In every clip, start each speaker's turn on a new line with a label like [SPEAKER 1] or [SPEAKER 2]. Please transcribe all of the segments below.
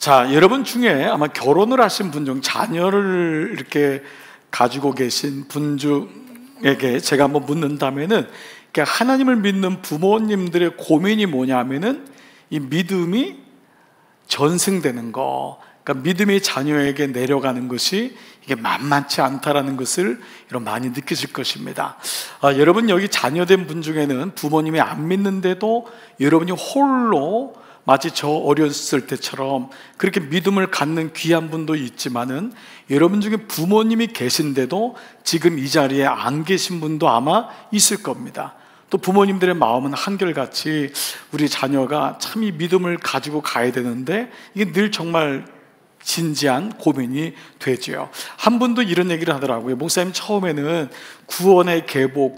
[SPEAKER 1] 자, 여러분 중에 아마 결혼을 하신 분 중 자녀를 이렇게 가지고 계신 분 중에게 제가 한번 묻는다면은, 하나님을 믿는 부모님들의 고민이 뭐냐면은 이 믿음이 전승되는 거, 그러니까 믿음이 자녀에게 내려가는 것이 이게 만만치 않다라는 것을 여러분 많이 느끼실 것입니다. 여러분 여기 자녀된 분 중에는 부모님이 안 믿는데도 여러분이 홀로 마치 저 어렸을 때처럼 그렇게 믿음을 갖는 귀한 분도 있지만은, 여러분 중에 부모님이 계신데도 지금 이 자리에 안 계신 분도 아마 있을 겁니다. 또 부모님들의 마음은 한결같이 우리 자녀가 참 이 믿음을 가지고 가야 되는데 이게 늘 정말 진지한 고민이 되죠. 한 분도 이런 얘기를 하더라고요. 목사님 처음에는 구원의 계보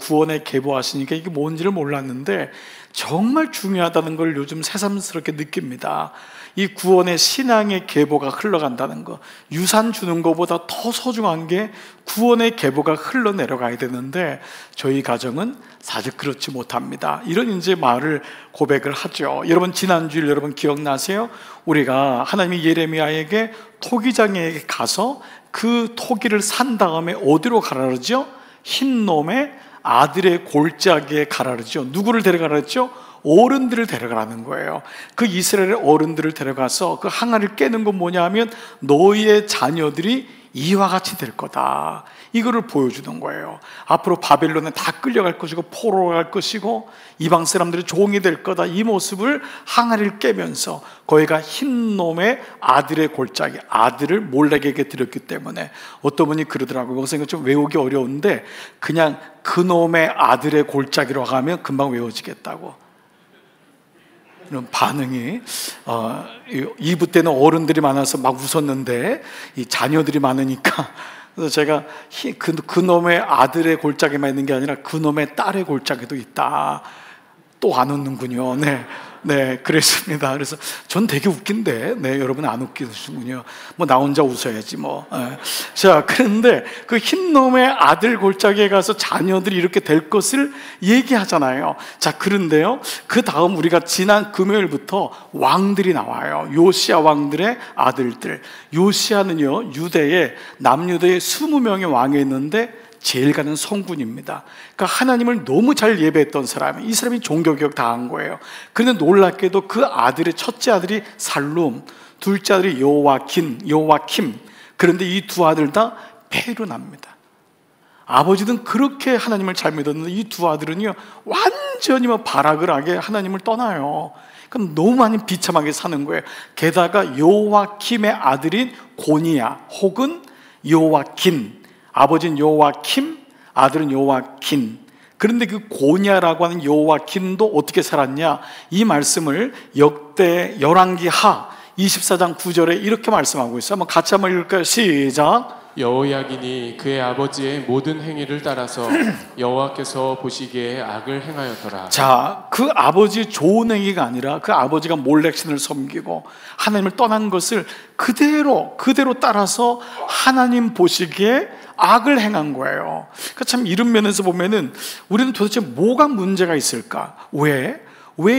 [SPEAKER 1] 하시니까 이게 뭔지를 몰랐는데 정말 중요하다는 걸 요즘 새삼스럽게 느낍니다. 이 구원의 신앙의 계보가 흘러간다는 거, 유산 주는 것보다 더 소중한 게 구원의 계보가 흘러내려가야 되는데 저희 가정은 사실 그렇지 못합니다. 이런 이제 말을 고백을 하죠. 여러분 지난주일 여러분 기억나세요? 우리가 하나님이 예레미야에게 토기장에게 가서 그 토기를 산 다음에 어디로 가라 그러죠? 흰놈의 아들의 골짜기에 가라 그러죠. 누구를 데려가라 그랬죠? 어른들을 데려가라는 거예요. 그 이스라엘의 어른들을 데려가서 그 항아리를 깨는 건 뭐냐 하면 너희의 자녀들이 이와 같이 될 거다, 이거를 보여주는 거예요. 앞으로 바벨론에 다 끌려갈 것이고 포로로 갈 것이고 이방 사람들이 종이 될 거다, 이 모습을 항아리를 깨면서 거기가 흰놈의 아들의 골짜기, 아들을 몰렉에게 드렸기 때문에 어떤 분이 그러더라고요. 목사님 좀 외우기 어려운데 그냥 그놈의 아들의 골짜기로 가면 금방 외워지겠다고. 이런 반응이 2부 때는 어른들이 많아서 막 웃었는데 이 자녀들이 많으니까, 그래서 제가 그놈의 아들의 골짜기만 있는 게 아니라 그놈의 딸의 골짜기도 있다. 또 안 웃는군요. 네, 그랬습니다. 그래서 전 되게 웃긴데, 여러분 안 웃기시군요. 뭐 나 혼자 웃어야지 뭐. 자, 그런데 그 흰놈의 아들 골짜기에 가서 자녀들이 이렇게 될 것을 얘기하잖아요. 자, 그런데요, 그 다음 우리가 지난 금요일부터 왕들이 나와요. 요시야 왕들의 아들들. 요시야는요, 유대에 남유대에 20명의 왕이 있는데 제일 가는 성군입니다. 그러니까 하나님을 너무 잘 예배했던 사람, 이 사람이 종교개혁 다 한 거예요. 그런데 놀랍게도 그 아들의 첫째 아들이 살룸, 둘째 아들이 요와킴. 그런데 이 두 아들 다 폐로 납니다. 아버지는 그렇게 하나님을 잘 믿었는데 이 두 아들은요 완전히 발악을 하게 하나님을 떠나요. 그럼 너무 많이 비참하게 사는 거예요. 게다가 요와킴의 아들인 고니야 혹은 요와긴, 아버지는 요와킴, 아들은 요와긴. 그런데 그 고냐라고 하는 요와긴도 어떻게 살았냐? 이 말씀을 역대 열왕기하 24장 9절에 이렇게 말씀하고 있어요. 한번 같이 한번 읽을까요? 시작.
[SPEAKER 2] 여호야긴이 그의 아버지의 모든 행위를 따라서 여호와께서 보시기에 악을 행하였더라.
[SPEAKER 1] 자, 그 아버지 좋은 행위가 아니라 그 아버지가 몰렉신을 섬기고 하나님을 떠난 것을 그대로 따라서 하나님 보시기에 악을 행한 거예요. 그러니까 참 이런 면에서 보면은 우리는 도대체 뭐가 문제가 있을까? 왜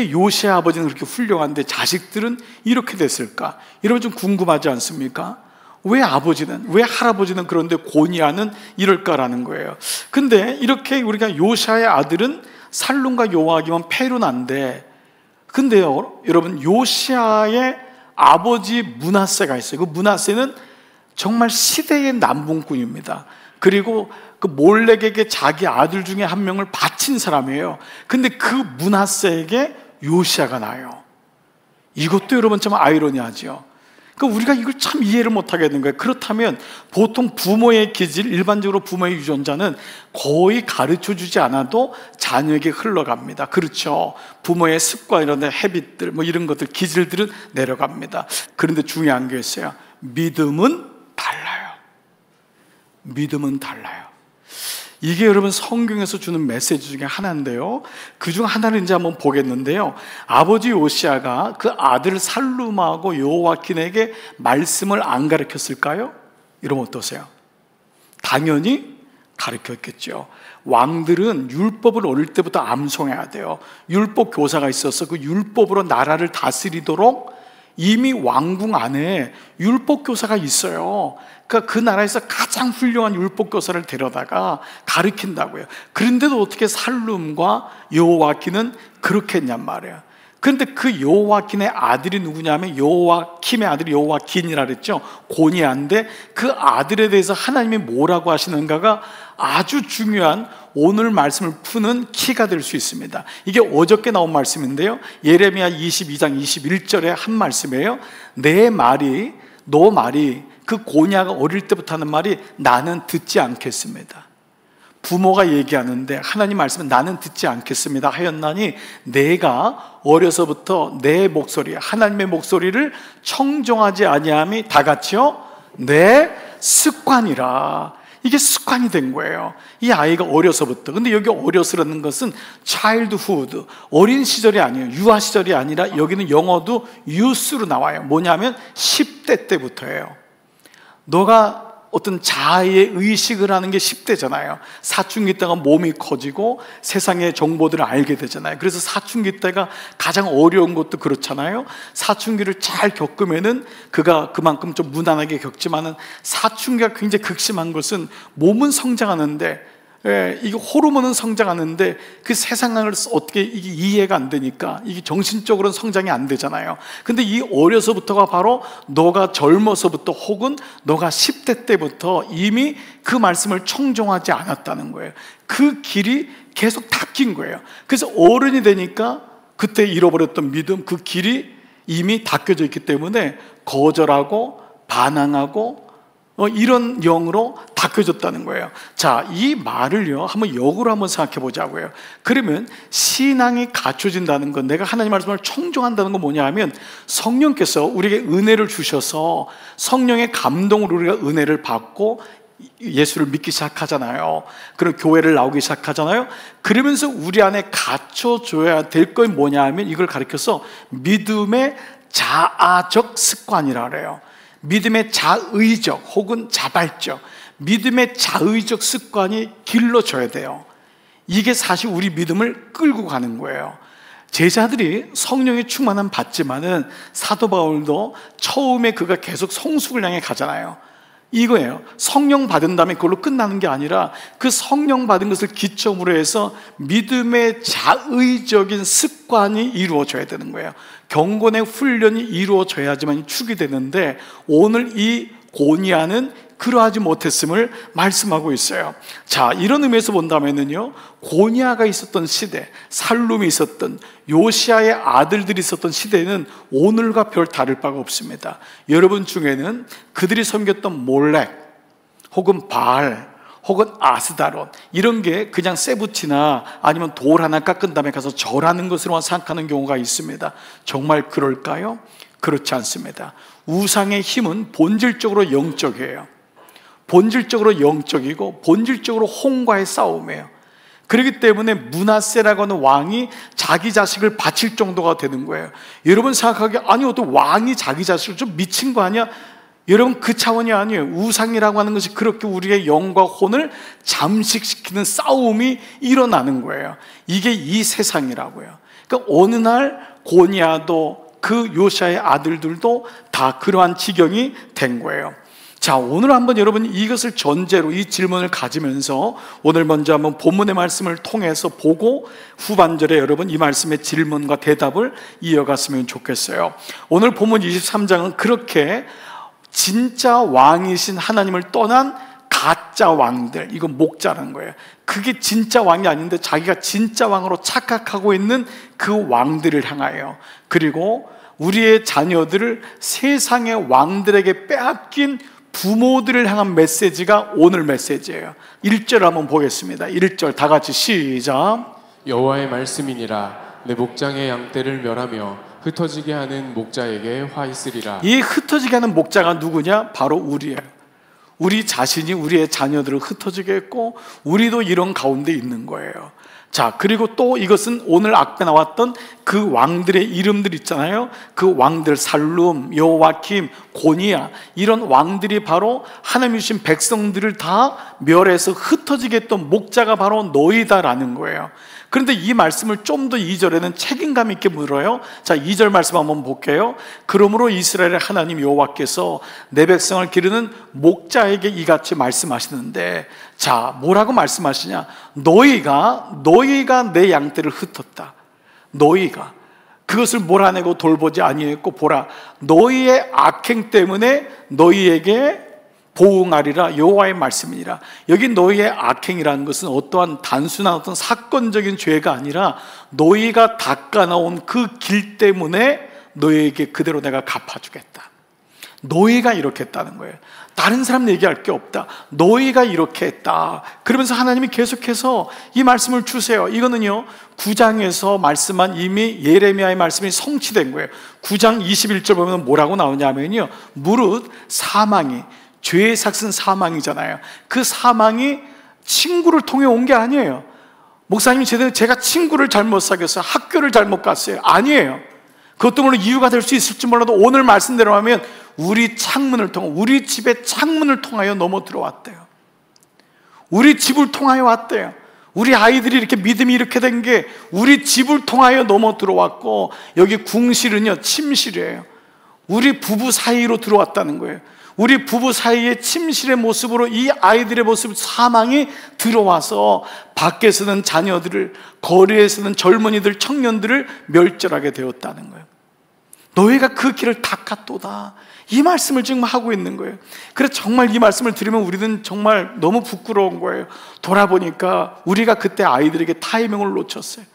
[SPEAKER 1] 요시야 아버지는 그렇게 훌륭한데 자식들은 이렇게 됐을까? 여러분 좀 궁금하지 않습니까? 왜 할아버지는 그런데 고니아는 이럴까라는 거예요. 근데 이렇게 우리가 요시아의 아들은 살룸과 요아김은 폐로 난데, 근데요 여러분 요시아의 아버지 므낫세가 있어요. 그 므낫세는 정말 시대의 남봉꾼입니다. 그리고 그 몰렉에게 자기 아들 중에 한 명을 바친 사람이에요. 근데 그 므낫세에게 요시아가 나요. 이것도 여러분 참 아이러니하죠. 그러니까 우리가 이걸 참 이해를 못하게 되는 거예요. 그렇다면 보통 부모의 기질, 일반적으로 부모의 유전자는 거의 가르쳐주지 않아도 자녀에게 흘러갑니다. 그렇죠. 부모의 습관이나 헤빗들, 뭐 이런 것들, 기질들은 내려갑니다. 그런데 중요한 게 있어요. 믿음은 달라요. 이게 여러분 성경에서 주는 메시지 중에 하나인데요, 그중 하나를 이제 한번 보겠는데요, 아버지 요시아가 그 아들 살룸하고 요아킨에게 말씀을 안 가르쳤을까요? 이러면 어떠세요? 당연히 가르쳤겠죠. 왕들은 율법을 어릴 때부터 암송해야 돼요. 율법 교사가 있어서 그 율법으로 나라를 다스리도록 이미 왕궁 안에 율법교사가 있어요. 그러니까 그 나라에서 가장 훌륭한 율법교사를 데려다가 가르친다고요. 그런데도 어떻게 살룸과 여호와긴은 그렇게 했냔 말이에요. 그런데 그 여호와긴의 아들이 누구냐면 여호와킴의 아들이 여호와긴이라 그랬죠. 고니아인데 그 아들에 대해서 하나님이 뭐라고 하시는가가 아주 중요한 오늘 말씀을 푸는 키가 될 수 있습니다. 이게 어저께 나온 말씀인데요, 예레미야 22장 21절에 한 말씀이에요. 너 말이, 그 고니아가 어릴 때부터 하는 말이 나는 듣지 않겠습니다. 부모가 얘기하는데 하나님 말씀은 나는 듣지 않겠습니다 하였나니 내가 어려서부터 내 목소리, 하나님의 목소리를 청종하지 아니함이 다 같이요 내 습관이라. 이게 습관이 된 거예요. 이 아이가 어려서부터. 근데 여기 어려서라는 것은 childhood, 어린 시절이 아니에요. 유아 시절이 아니라 여기는 영어도 youth로 나와요. 뭐냐면 10대 때부터예요. 너가 어떤 자아의 의식을 하는 게 10대잖아요. 사춘기 때가 몸이 커지고 세상의 정보들을 알게 되잖아요. 그래서 사춘기 때가 가장 어려운 것도 그렇잖아요. 사춘기를 잘 겪으면은 그가 그만큼 좀 무난하게 겪지만은 사춘기가 굉장히 극심한 것은 몸은 성장하는데, 이게 호르몬은 성장하는데 그 세상을 어떻게 이게 이해가 안 되니까 이게 정신적으로는 성장이 안 되잖아요. 근데 이 어려서부터가 바로 너가 젊어서부터 혹은 너가 10대 때부터 이미 그 말씀을 청종하지 않았다는 거예요. 그 길이 계속 닦인 거예요. 그래서 어른이 되니까 그때 잃어버렸던 믿음, 그 길이 이미 닦여져 있기 때문에 거절하고 반항하고 이런 영으로 닦여졌다는 거예요. 자, 이 말을요 한번 역으로 한번 생각해 보자고요. 그러면 신앙이 갖춰진다는 건, 내가 하나님 말씀을 청종한다는 건 뭐냐 하면 성령께서 우리에게 은혜를 주셔서 성령의 감동으로 우리가 은혜를 받고 예수를 믿기 시작하잖아요. 그리고 교회를 나오기 시작하잖아요. 그러면서 우리 안에 갖춰줘야 될 건 뭐냐 하면 이걸 가리켜서 믿음의 자아적 습관이라 그래요. 믿음의 자의적 혹은 자발적, 믿음의 자의적 습관이 길러져야 돼요. 이게 사실 우리 믿음을 끌고 가는 거예요. 제자들이 성령의 충만함 받지만은 사도 바울도 처음에 그가 계속 성숙을 향해 가잖아요. 이거예요. 성령 받은 다음에 그걸로 끝나는 게 아니라 그 성령 받은 것을 기점으로 해서 믿음의 자의적인 습관이 이루어져야 되는 거예요. 경건의 훈련이 이루어져야지만 축이 되는데 오늘 이 고니아는 그러하지 못했음을 말씀하고 있어요. 자, 이런 의미에서 본다면요, 고니아가 있었던 시대, 살룸이 있었던, 요시아의 아들들이 있었던 시대는 오늘과 별 다를 바가 없습니다. 여러분 중에는 그들이 섬겼던 몰렉 혹은 바알 혹은 아스다롯, 이런 게 그냥 세부치나 아니면 돌 하나 깎은 다음에 가서 절하는 것으로 생각하는 경우가 있습니다. 정말 그럴까요? 그렇지 않습니다. 우상의 힘은 본질적으로 영적이에요. 본질적으로 영적이고 본질적으로 혼과의 싸움이에요. 그렇기 때문에 므낫세라고 하는 왕이 자기 자식을 바칠 정도가 되는 거예요. 여러분 생각하기에 아니 어떤 왕이 자기 자식을 좀 미친 거 아니야? 여러분 그 차원이 아니에요. 우상이라고 하는 것이 그렇게 우리의 영과 혼을 잠식시키는 싸움이 일어나는 거예요. 이게 이 세상이라고요. 그러니까 어느 날 고니아도 그 요시아의 아들들도 다 그러한 지경이 된 거예요. 자, 오늘 한번 여러분 이것을 전제로 이 질문을 가지면서 오늘 먼저 한번 본문의 말씀을 통해서 보고 후반절에 여러분 이 말씀의 질문과 대답을 이어갔으면 좋겠어요. 오늘 본문 23장은 그렇게 진짜 왕이신 하나님을 떠난 가짜 왕들, 이건 목자라는 거예요. 그게 진짜 왕이 아닌데 자기가 진짜 왕으로 착각하고 있는 그 왕들을 향하여, 그리고 우리의 자녀들을 세상의 왕들에게 빼앗긴 부모들을 향한 메시지가 오늘 메시지예요. 1절 한번 보겠습니다. 1절 다 같이 시작.
[SPEAKER 2] 여호와의 말씀이니라. 내 목장의 양떼를 멸하며 흩어지게 하는 목자에게 화 있으리라.
[SPEAKER 1] 이 흩어지게 하는 목자가 누구냐? 바로 우리예요. 우리 자신이 우리의 자녀들을 흩어지게 했고 우리도 이런 가운데 있는 거예요. 자, 그리고 또 이것은 오늘 앞에 나왔던 그 왕들의 이름들 있잖아요. 그 왕들, 살룸, 여호와킴, 고니야, 이런 왕들이 바로 하나님이 주신 백성들을 다 멸해서 흩어지게 했던 목자가 바로 너희다라는 거예요. 그런데 이 말씀을 좀 더 2절에는 책임감 있게 물어요. 자, 2절 말씀 한번 볼게요. 그러므로 이스라엘의 하나님 여호와께서 내 백성을 기르는 목자에게 이같이 말씀하시는데, 자, 뭐라고 말씀하시냐? 너희가 내 양떼를 흩었다. 너희가 그것을 몰아내고 돌보지 아니했고, 보라, 너희의 악행 때문에 너희에게 보응하리라. 여호와의 말씀이니라. 여기 너희의 악행이라는 것은 어떠한 단순한 어떤 사건적인 죄가 아니라 너희가 닦아나온 그 길 때문에 너희에게 그대로 내가 갚아주겠다. 너희가 이렇게 했다는 거예요. 다른 사람 얘기할 게 없다. 너희가 이렇게 했다. 그러면서 하나님이 계속해서 이 말씀을 주세요. 이거는요, 9장에서 말씀한 이미 예레미야의 말씀이 성취된 거예요. 9장 21절 보면 뭐라고 나오냐면요, 무릇 사망이, 죄의 삭은 사망이잖아요. 그 사망이 친구를 통해 온 게 아니에요. 목사님이 제가 친구를 잘못 사귀었어요, 학교를 잘못 갔어요. 아니에요. 그것도 물론 이유가 될 수 있을지 몰라도 오늘 말씀대로 하면 우리 창문을 통해, 우리 집의 창문을 통하여 넘어 들어왔대요. 우리 집을 통하여 왔대요. 우리 아이들이 이렇게 믿음이 이렇게 된 게 우리 집을 통하여 넘어 들어왔고, 여기 궁실은요, 침실이에요. 우리 부부 사이로 들어왔다는 거예요. 우리 부부 사이의 침실의 모습으로 이 아이들의 모습, 사망이 들어와서 밖에서는 자녀들을, 거리에서는 젊은이들, 청년들을 멸절하게 되었다는 거예요. 너희가 그 길을 닦았도다. 이 말씀을 지금 하고 있는 거예요. 그래서 정말 이 말씀을 들으면 우리는 정말 너무 부끄러운 거예요. 돌아보니까 우리가 그때 아이들에게 타이밍을 놓쳤어요.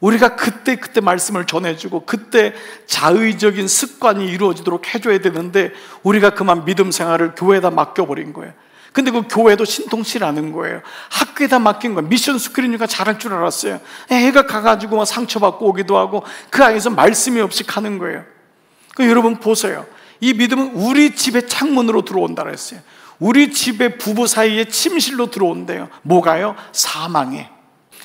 [SPEAKER 1] 우리가 그때 말씀을 전해주고 그때 자의적인 습관이 이루어지도록 해줘야 되는데 우리가 그만 믿음 생활을 교회에다 맡겨버린 거예요. 근데 그 교회도 신통치라는 거예요. 학교에다 맡긴 거예요. 미션 스크린이니까 잘할 줄 알았어요. 애가 가가지고 막 상처받고 오기도 하고 그 안에서 말씀이 없이 가는 거예요. 그러니까 여러분 보세요. 이 믿음은 우리 집의 창문으로 들어온다 그랬어요. 우리 집의 부부 사이의 침실로 들어온대요. 뭐가요? 사망에.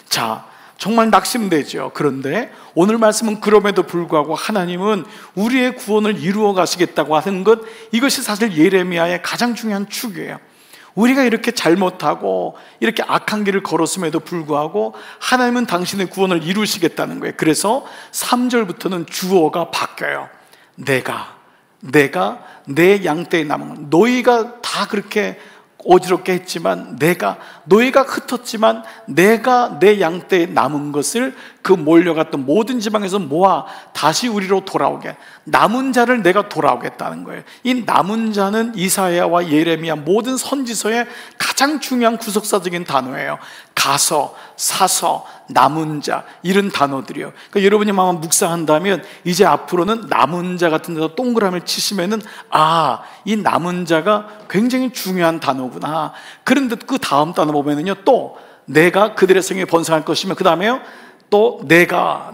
[SPEAKER 1] 자, 정말 낙심되죠. 그런데 오늘 말씀은 그럼에도 불구하고 하나님은 우리의 구원을 이루어 가시겠다고 하는 것, 이것이 사실 예레미야의 가장 중요한 축이에요. 우리가 이렇게 잘못하고 이렇게 악한 길을 걸었음에도 불구하고 하나님은 당신의 구원을 이루시겠다는 거예요. 그래서 3절부터는 주어가 바뀌어요. 내가 내 양떼에 남은, 너희가 다 그렇게 어지럽게 했지만 너희가 흩었지만 내가 내 양떼에 남은 것을 그 몰려갔던 모든 지방에서 모아 다시 우리로 돌아오게, 남은 자를 내가 돌아오겠다는 거예요. 이 남은 자는 이사야와 예레미야 모든 선지서의 가장 중요한 구속사적인 단어예요. 가서, 사서, 남은 자, 이런 단어들이요. 그러니까 여러분이 한번 묵상한다면 이제 앞으로는 남은 자 같은 데서 동그라미를 치시면은, 아, 이 남은 자가 굉장히 중요한 단어구나. 그런데 그 다음 단어 보면은요, 또 내가 그들의 성에 번성할 것이며, 그 다음에요, 또 내가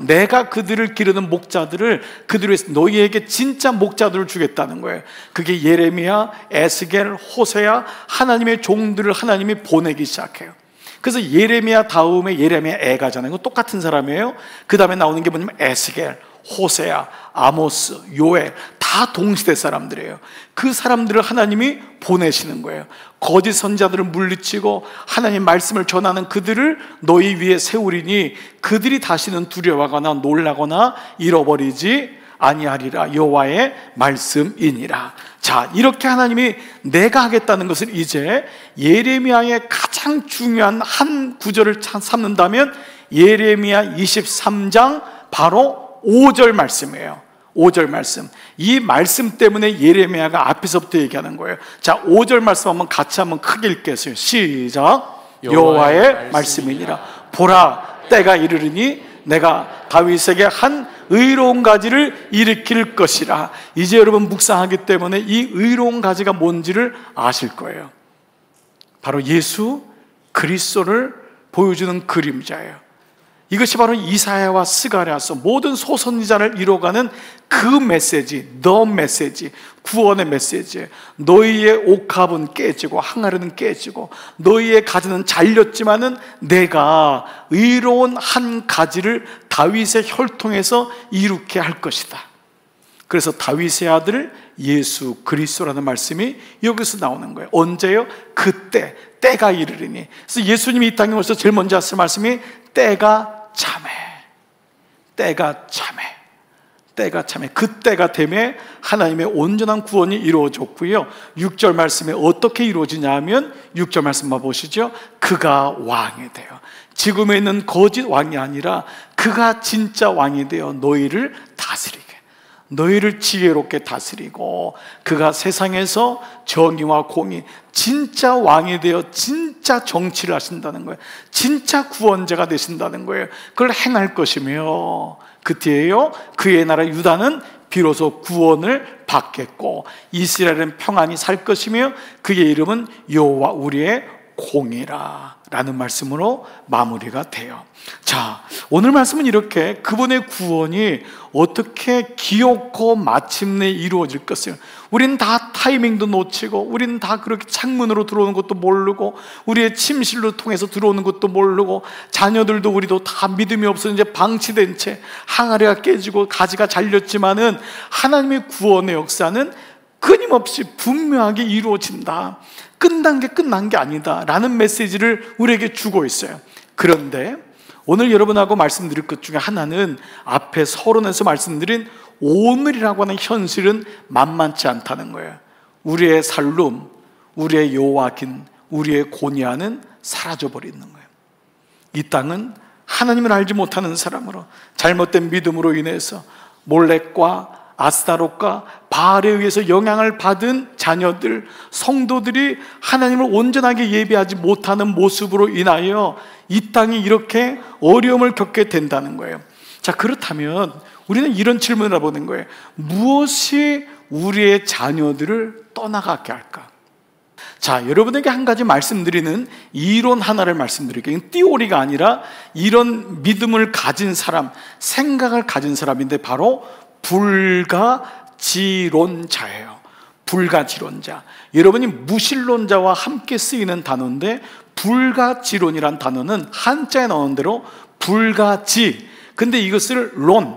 [SPEAKER 1] 그들을 기르는 목자들을, 그들을 위해서 너희에게 진짜 목자들을 주겠다는 거예요. 그게 예레미야, 에스겔, 호세야, 하나님의 종들을 하나님이 보내기 시작해요. 그래서 예레미야 다음에 예레미야 애가잖아요. 이거 똑같은 사람이에요. 그 다음에 나오는 게 뭐냐면 에스겔, 호세야, 아모스, 요엘, 다 동시대 사람들이에요. 그 사람들을 하나님이 보내시는 거예요. 거짓 선자들을 물리치고 하나님 말씀을 전하는 그들을 너희 위에 세우리니 그들이 다시는 두려워하거나 놀라거나 잃어버리지 아니하리라. 여호와의 말씀이니라. 자, 이렇게 하나님이 내가 하겠다는 것을 이제 예레미야의 가장 중요한 한 구절을 삼는다면 예레미야 23장 바로 5절 말씀이에요. 5절 말씀. 이 말씀 때문에 예레미야가 앞에서부터 얘기하는 거예요. 자, 5절 말씀 한번 같이 한번 크게 읽겠어요. 시작. 여호와의 말씀이니라. 보라, 때가 이르르니 내가 다윗에게 한 의로운 가지를 일으킬 것이라. 이제 여러분 묵상하기 때문에 이 의로운 가지가 뭔지를 아실 거예요. 바로 예수 그리스도를 보여주는 그림자예요. 이것이 바로 이사야와 스가랴서 모든 소선지자를 이뤄가는 그 메시지, the 메시지, 구원의 메시지. 너희의 옥합은 깨지고 항아리는 깨지고 너희의 가지는 잘렸지만은 내가 의로운 한 가지를 다윗의 혈통에서 이루게 할 것이다. 그래서 다윗의 아들 예수 그리스도라는 말씀이 여기서 나오는 거예요. 언제요? 그때, 때가 이르리니. 그래서 예수님이 이 땅에 오셔서 제일 먼저 하신 말씀이 때가 참해. 때가 참해. 때가 참해. 그때가 되매 하나님의 온전한 구원이 이루어졌고요. 6절 말씀에 어떻게 이루어지냐 하면 6절 말씀만 보시죠. 그가 왕이 되어, 지금에 있는 거짓 왕이 아니라 그가 진짜 왕이 되어 너희를 다스리게, 너희를 지혜롭게 다스리고, 그가 세상에서 정의와 공의, 진짜 왕이 되어 진짜 정치를 하신다는 거예요. 진짜 구원자가 되신다는 거예요. 그걸 행할 것이며, 그때에요 그의 나라 유다는 비로소 구원을 받겠고 이스라엘은 평안히 살 것이며 그의 이름은 여호와 우리의 공이라 라는 말씀으로 마무리가 돼요. 자, 오늘 말씀은 이렇게 그분의 구원이 어떻게 기어코 마침내 이루어질 것을, 우리는 다 타이밍도 놓치고, 우리는 다 그렇게 창문으로 들어오는 것도 모르고, 우리의 침실로 통해서 들어오는 것도 모르고, 자녀들도 우리도 다 믿음이 없어 이제 방치된 채 항아리가 깨지고 가지가 잘렸지만은 하나님의 구원의 역사는 끊임없이 분명하게 이루어진다. 끝난 게 끝난 게 아니다 라는 메시지를 우리에게 주고 있어요. 그런데 오늘 여러분하고 말씀드릴 것 중에 하나는 앞에 서론에서 말씀드린 오늘이라고 하는 현실은 만만치 않다는 거예요. 우리의 살룸, 우리의 여호와긴, 우리의 고니아는 사라져버리는 거예요. 이 땅은 하나님을 알지 못하는 사람으로, 잘못된 믿음으로 인해서 몰렉과 아스타롯과 바알에 의해서 영향을 받은 자녀들, 성도들이 하나님을 온전하게 예배하지 못하는 모습으로 인하여 이 땅이 이렇게 어려움을 겪게 된다는 거예요. 자, 그렇다면 우리는 이런 질문을 해보는 거예요. 무엇이 우리의 자녀들을 떠나가게 할까? 자, 여러분에게 한 가지 말씀드리는 이론 하나를 말씀드릴게요. 띠오리가 아니라 이런 믿음을 가진 사람, 생각을 가진 사람인데 바로 불가지론자예요. 불가지론자. 여러분이 무신론자와 함께 쓰이는 단어인데, 불가지론이란 단어는 한자에 나오는 대로 불가지, 근데 이것을 론,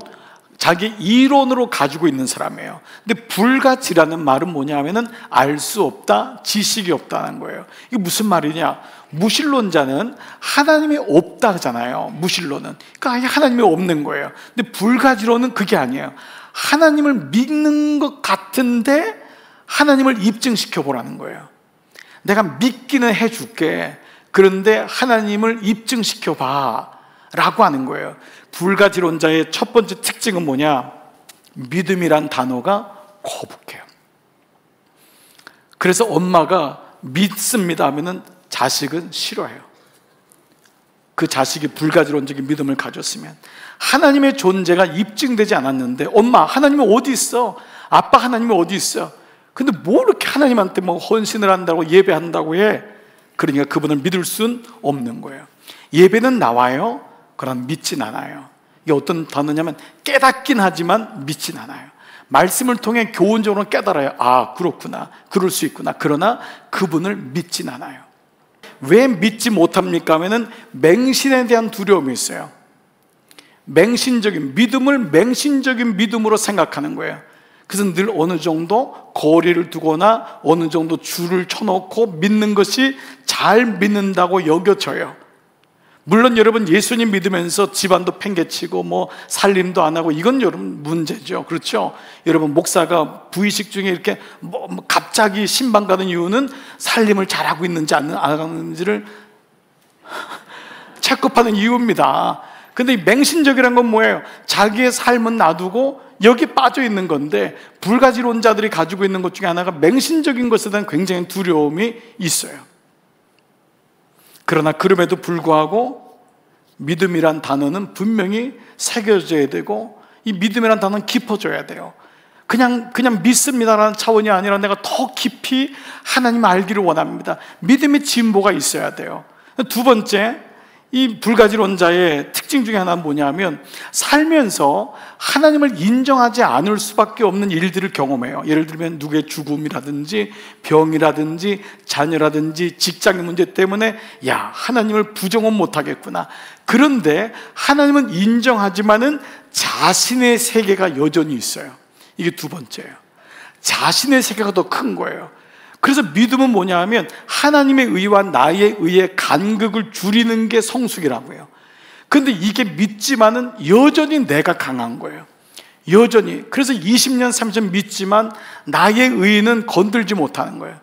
[SPEAKER 1] 자기 이론으로 가지고 있는 사람이에요. 근데 불가지라는 말은 뭐냐 하면은 알 수 없다, 지식이 없다는 거예요. 이게 무슨 말이냐? 무신론자는 하나님이 없다 하잖아요. 무신론은 그러니까 하나님이 없는 거예요. 근데 불가지론은 그게 아니에요. 하나님을 믿는 것 같은데 하나님을 입증시켜 보라는 거예요. 내가 믿기는 해줄게, 그런데 하나님을 입증시켜 봐 라고 하는 거예요. 불가지론자의 첫 번째 특징은 뭐냐? 믿음이란 단어가 거북해요. 그래서 엄마가 믿습니다 하면은 자식은 싫어해요. 그 자식이 불가지론적인 믿음을 가졌으면, 하나님의 존재가 입증되지 않았는데 엄마 하나님이 어디 있어? 아빠 하나님이 어디 있어? 근데 뭐 이렇게 하나님한테 뭐 헌신을 한다고 예배한다고 해? 그러니까 그분을 믿을 수는 없는 거예요. 예배는 나와요, 그러나 믿진 않아요. 이게 어떤 단어냐면 깨닫긴 하지만 믿진 않아요. 말씀을 통해 교훈적으로 깨달아요. 아, 그렇구나, 그럴 수 있구나. 그러나 그분을 믿진 않아요. 왜 믿지 못합니까 하면은 맹신에 대한 두려움이 있어요. 맹신적인 믿음을 맹신적인 믿음으로 생각하는 거예요. 그래서 늘 어느 정도 거리를 두거나 어느 정도 줄을 쳐놓고 믿는 것이 잘 믿는다고 여겨져요. 물론 여러분 예수님 믿으면서 집안도 팽개치고 뭐 살림도 안 하고 이건 여러분 문제죠. 그렇죠? 여러분 목사가 부의식 중에 이렇게 뭐 갑자기 신방 가는 이유는 살림을 잘하고 있는지 안 하는지를 체크하는 이유입니다. 근데 이 맹신적이란 건 뭐예요? 자기의 삶은 놔두고 여기 빠져 있는 건데, 불가지론자들이 가지고 있는 것 중에 하나가 맹신적인 것에 대한 굉장히 두려움이 있어요. 그러나 그럼에도 불구하고 믿음이란 단어는 분명히 새겨져야 되고, 이 믿음이란 단어는 깊어져야 돼요. 그냥 믿습니다라는 차원이 아니라 내가 더 깊이 하나님 알기를 원합니다. 믿음의 진보가 있어야 돼요. 두 번째, 이 불가지론자의 특징 중에 하나는 뭐냐면 살면서 하나님을 인정하지 않을 수밖에 없는 일들을 경험해요. 예를 들면 누구의 죽음이라든지 병이라든지 자녀라든지 직장의 문제 때문에 야, 하나님을 부정은 못하겠구나. 그런데 하나님은 인정하지만은 자신의 세계가 여전히 있어요. 이게 두 번째예요. 자신의 세계가 더 큰 거예요. 그래서 믿음은 뭐냐 하면 하나님의 의와 나의 의의 간극을 줄이는 게 성숙이라고 해요. 그런데 이게 믿지만은 여전히 내가 강한 거예요. 여전히. 그래서 20년 30년 믿지만 나의 의는 건들지 못하는 거예요.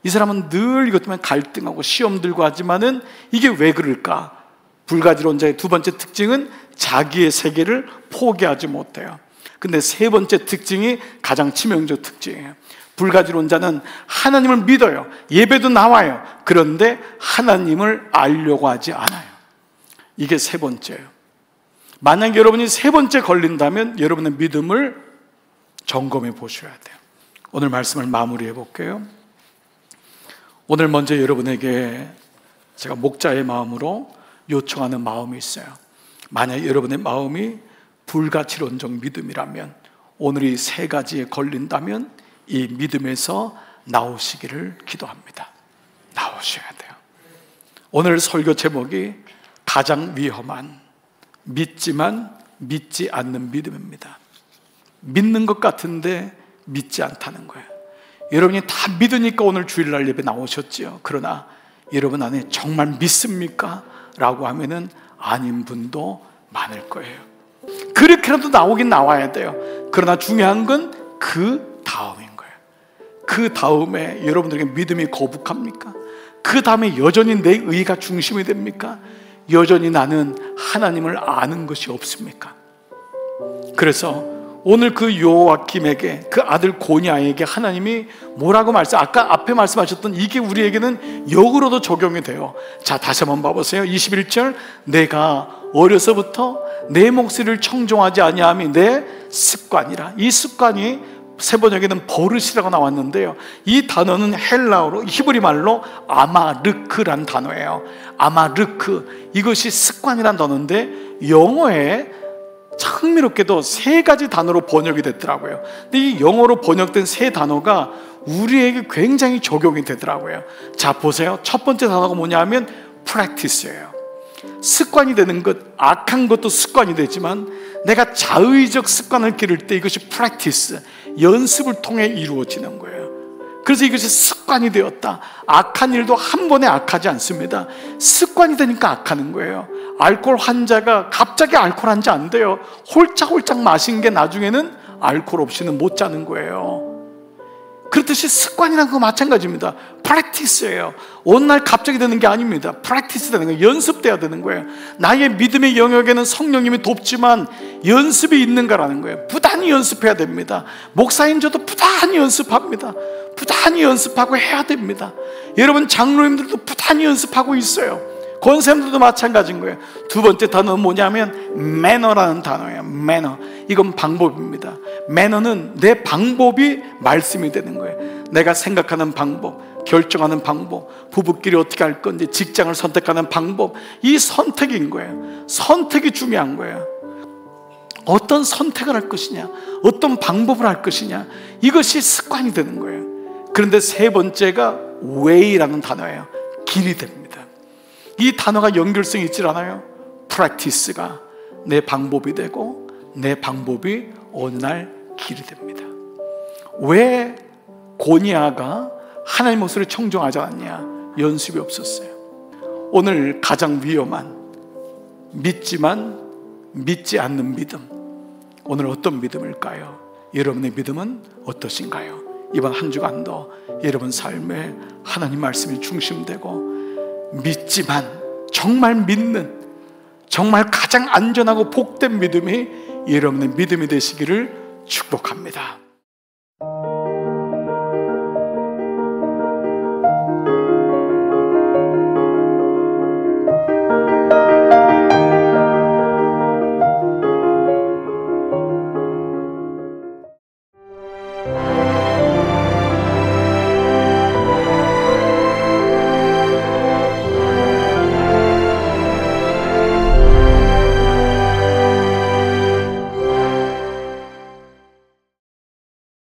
[SPEAKER 1] 이 사람은 늘 이것 때문에 갈등하고 시험 들고 하지만은 이게 왜 그럴까? 불가지론자의 두 번째 특징은 자기의 세계를 포기하지 못해요. 근데 세 번째 특징이 가장 치명적 특징이에요. 불가지론자는 하나님을 믿어요. 예배도 나와요. 그런데 하나님을 알려고 하지 않아요. 이게 세 번째예요. 만약 여러분이 세 번째 걸린다면 여러분의 믿음을 점검해 보셔야 돼요. 오늘 말씀을 마무리해 볼게요. 오늘 먼저 여러분에게 제가 목자의 마음으로 요청하는 마음이 있어요. 만약 여러분의 마음이 불가지론적 믿음이라면 오늘 이 세 가지에 걸린다면 이 믿음에서 나오시기를 기도합니다. 나오셔야 돼요. 오늘 설교 제목이 가장 위험한 믿지만 믿지 않는 믿음입니다. 믿는 것 같은데 믿지 않다는 거예요. 여러분이 다 믿으니까 오늘 주일날 예배 나오셨지요. 그러나 여러분 안에 정말 믿습니까? 라고 하면은 아닌 분도 많을 거예요. 그렇게라도 나오긴 나와야 돼요. 그러나 중요한 건 그 다음인 거예요. 그 다음에 여러분들에게 믿음이 거북합니까? 그 다음에 여전히 내 의가 중심이 됩니까? 여전히 나는 하나님을 아는 것이 없습니까? 그래서 오늘 그 요아킴에게, 그 아들 고니아에게 하나님이 뭐라고 아까 앞에 말씀하셨던 이게 우리에게는 역으로도 적용이 돼요. 자, 다시 한번 봐보세요. 21절, 내가 어려서부터 내 목소리를 청종하지 아니함이 내 습관이라. 이 습관이 세번역에는 버릇이라고 나왔는데요, 이 단어는 헬라어로, 히브리 말로 아마르크란 단어예요. 아마르크, 이것이 습관이란 단어인데 영어에 흥미롭게도 세 가지 단어로 번역이 됐더라고요. 근데 이 영어로 번역된 세 단어가 우리에게 굉장히 적용이 되더라고요. 자, 보세요. 첫 번째 단어가 뭐냐 하면 practice예요. 습관이 되는 것, 악한 것도 습관이 되지만 내가 자의적 습관을 기를 때 이것이 practice, 연습을 통해 이루어지는 거예요. 그래서 이것이 습관이 되었다. 악한 일도 한 번에 악하지 않습니다. 습관이 되니까 악하는 거예요. 알코올 환자가 갑자기 알코올 환자 안 돼요. 홀짝홀짝 마신 게 나중에는 알코올 없이는 못 자는 거예요. 그렇듯이 습관이라는 거 마찬가지입니다. 프랙티스예요. 어느 날 갑자기 되는 게 아닙니다. 프랙티스 되는 거예요. 연습돼야 되는 거예요. 나의 믿음의 영역에는 성령님이 돕지만 연습이 있는가라는 거예요. 부단히 연습해야 됩니다. 목사님 저도 부단히 연습합니다. 부단히 연습하고 해야 됩니다. 여러분 장로님들도 부단히 연습하고 있어요. 권사님들도 마찬가지인 거예요. 두 번째 단어는 뭐냐면 매너라는 단어예요. 매너. 이건 방법입니다. 매너는 내 방법이 말씀이 되는 거예요. 내가 생각하는 방법, 결정하는 방법, 부부끼리 어떻게 할 건지, 직장을 선택하는 방법, 이 선택인 거예요. 선택이 중요한 거예요. 어떤 선택을 할 것이냐, 어떤 방법을 할 것이냐, 이것이 습관이 되는 거예요. 그런데 세 번째가 way라는 단어예요. 길이 됩니다. 이 단어가 연결성이 있질 않아요. practice가 내 방법이 되고 내 방법이 어느 날 길이 됩니다. 왜 고니아가 하나님 목소리를 청종하지 않았냐? 연습이 없었어요. 오늘 가장 위험한 믿지만 믿지 않는 믿음, 오늘 어떤 믿음일까요? 여러분의 믿음은 어떠신가요? 이번 한 주간도 여러분 삶에 하나님 말씀이 중심되고 믿지만 정말 믿는, 정말 가장 안전하고 복된 믿음이 여러분의 믿음이 되시기를 축복합니다.